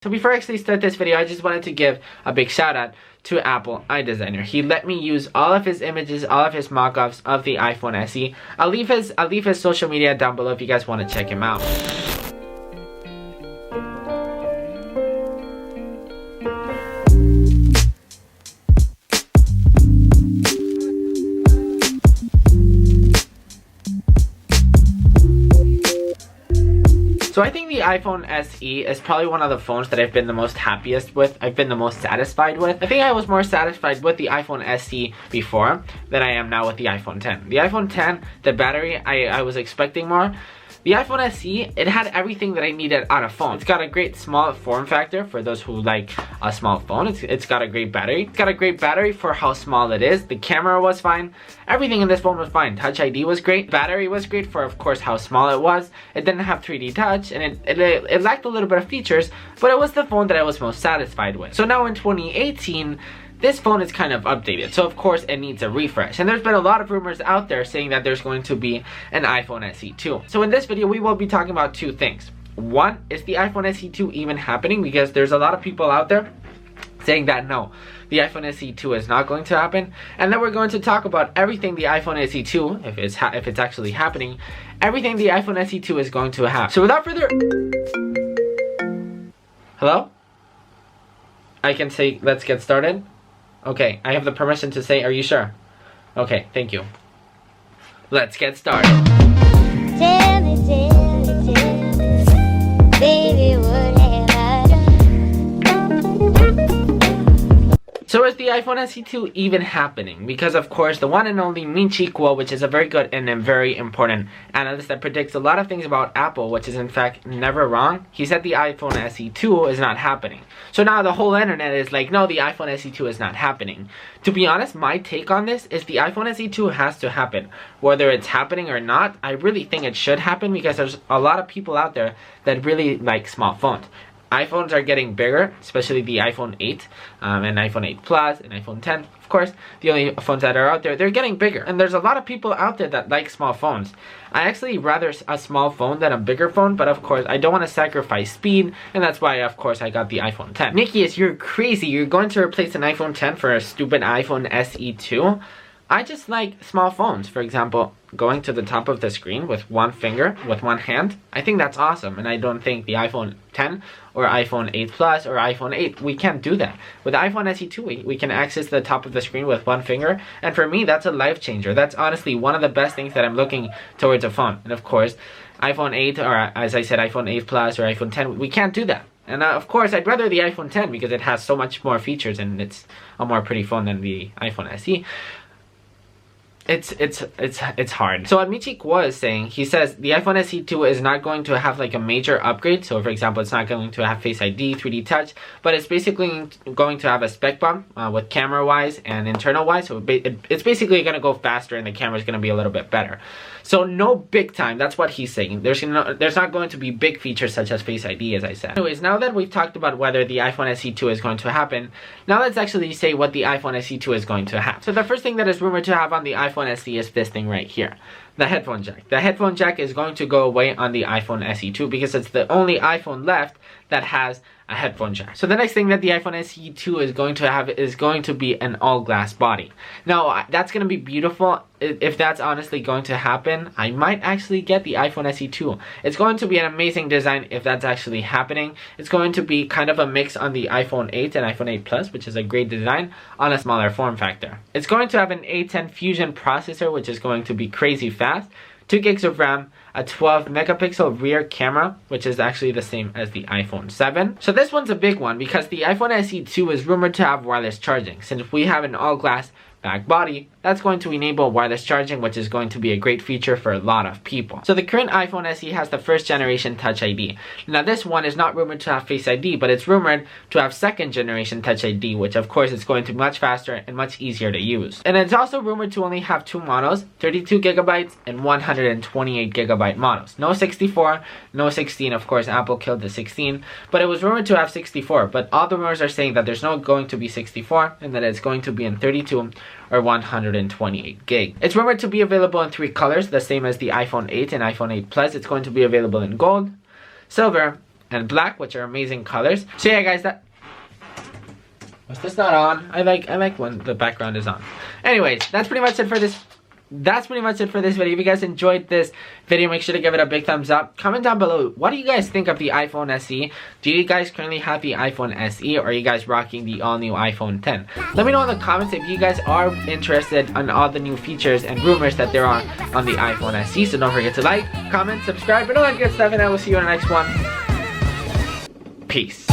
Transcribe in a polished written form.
So before I actually start this video, I just wanted to give a big shout out to Apple iDesigner. He let me use all of his images, all of his mock-ups of the iPhone SE. I'll leave his social media down below if you guys want to check him out. So I think the iPhone SE is probably one of the phones that I've been the most happiest with. I've been the most satisfied with. I think I was more satisfied with the iPhone SE before than I am now with the iPhone 10. The iPhone 10, the battery, I was expecting more. The iPhone SE, it had everything that I needed on a phone. It's got a great small form factor for those who like a small phone. It's got a great battery. It's got a great battery for how small it is. The camera was fine. Everything in this phone was fine. Touch ID was great. Battery was great for, of course, how small it was. It didn't have 3D touch, and it lacked a little bit of features, but it was the phone that I was most satisfied with. So now in 2018, this phone is kind of updated, so of course it needs a refresh. And there's been a lot of rumors out there saying that there's going to be an iPhone SE 2. So in this video, we will be talking about two things. One, is the iPhone SE 2 even happening? Because there's a lot of people out there saying that no, the iPhone SE 2 is not going to happen. And then we're going to talk about everything the iPhone SE 2, if it's actually happening, everything the iPhone SE 2 is going to have. So without further... Hello? I can say, let's get started. Okay, I have the permission to say, are you sure? Okay, thank you. Let's get started. Tell me, baby, what have I done? So is the iPhone SE 2 even happening? Because of course, the one and only Michi Kuo, which is a very good and a very important analyst that predicts a lot of things about Apple, which is in fact never wrong, he said the iPhone SE 2 is not happening. So now the whole internet is like, no, the iPhone SE 2 is not happening. To be honest, my take on this is the iPhone SE 2 has to happen. Whether it's happening or not, I really think it should happen because there's a lot of people out there that really like small phones. iPhones are getting bigger, especially the iPhone 8 and iPhone 8 Plus and iPhone 10. Of course, the only phones that are out there, they're getting bigger. And there's a lot of people out there that like small phones. I actually rather a small phone than a bigger phone, but of course, I don't want to sacrifice speed, and that's why, of course, I got the iPhone 10. Nikius, you're crazy. You're going to replace an iPhone 10 for a stupid iPhone SE 2? I just like small phones. For example, going to the top of the screen with one finger, with one hand. I think that's awesome, and I don't think the iPhone 10 or iPhone 8 Plus or iPhone 8, we can't do that. With the iPhone SE 2, we can access the top of the screen with one finger, and for me, that's a life changer. That's honestly one of the best things that I'm looking towards a phone. And of course, iPhone 8, or as I said, iPhone 8 Plus or iPhone 10, we can't do that. And of course, I'd rather the iPhone 10 because it has so much more features and it's a more pretty phone than the iPhone SE. It's hard. So what Michi Kuo is saying, he says the iPhone SE 2 is not going to have like a major upgrade. So for example, it's not going to have Face ID, 3D touch, but it's basically going to have a spec bump with camera wise and internal wise. So it's basically going to go faster and the camera is going to be a little bit better. So no big time, that's what he's saying. There's not going to be big features such as Face ID, as I said. Anyways, now that we've talked about whether the iPhone SE 2 is going to happen, now let's actually say what the iPhone SE 2 is going to have. So the first thing that is rumored to have on the iPhone SE is this thing right here, the headphone jack. The headphone jack is going to go away on the iPhone SE 2 because it's the only iPhone left that has a headphone jack. So the next thing that the iPhone SE 2 is going to have is going to be an all glass body. Now that's going to be beautiful. If that's honestly going to happen, I might actually get the iPhone SE 2. It's going to be an amazing design if that's actually happening. It's going to be kind of a mix on the iPhone 8 and iPhone 8 Plus, which is a great design on a smaller form factor. It's going to have an A10 Fusion processor, which is going to be crazy fast. 2 gigs of RAM, a 12 megapixel rear camera, which is actually the same as the iPhone 7. So this one's a big one because the iPhone SE 2 is rumored to have wireless charging. Since we have an all glass back body, that's going to enable wireless charging, which is going to be a great feature for a lot of people. So the current iPhone SE has the first generation Touch ID. Now this one is not rumored to have Face ID, but it's rumored to have second generation Touch ID, which of course is going to be much faster and much easier to use. And it's also rumored to only have two models, 32 gigabytes and 128 gigabyte models. No 64, no 16, of course Apple killed the 16, but it was rumored to have 64, but all the rumors are saying that there's no going to be 64 and that it's going to be in 32 or 128 gig. It's rumored to be available in 3 colors, the same as the iPhone 8 and iPhone 8 Plus. It's going to be available in gold, silver, and black, which are amazing colors. So yeah, guys, that was this not on? I like when the background is on. Anyways, that's pretty much it for this. That's pretty much it for this video. If you guys enjoyed this video, make sure to give it a big thumbs up. Comment down below, what do you guys think of the iPhone SE? Do you guys currently have the iPhone SE, or are you guys rocking the all-new iPhone 10? Let me know in the comments if you guys are interested in all the new features and rumors that there are on the iPhone SE. So don't forget to like, comment, subscribe, and all that good stuff, and I will see you in the next one. Peace.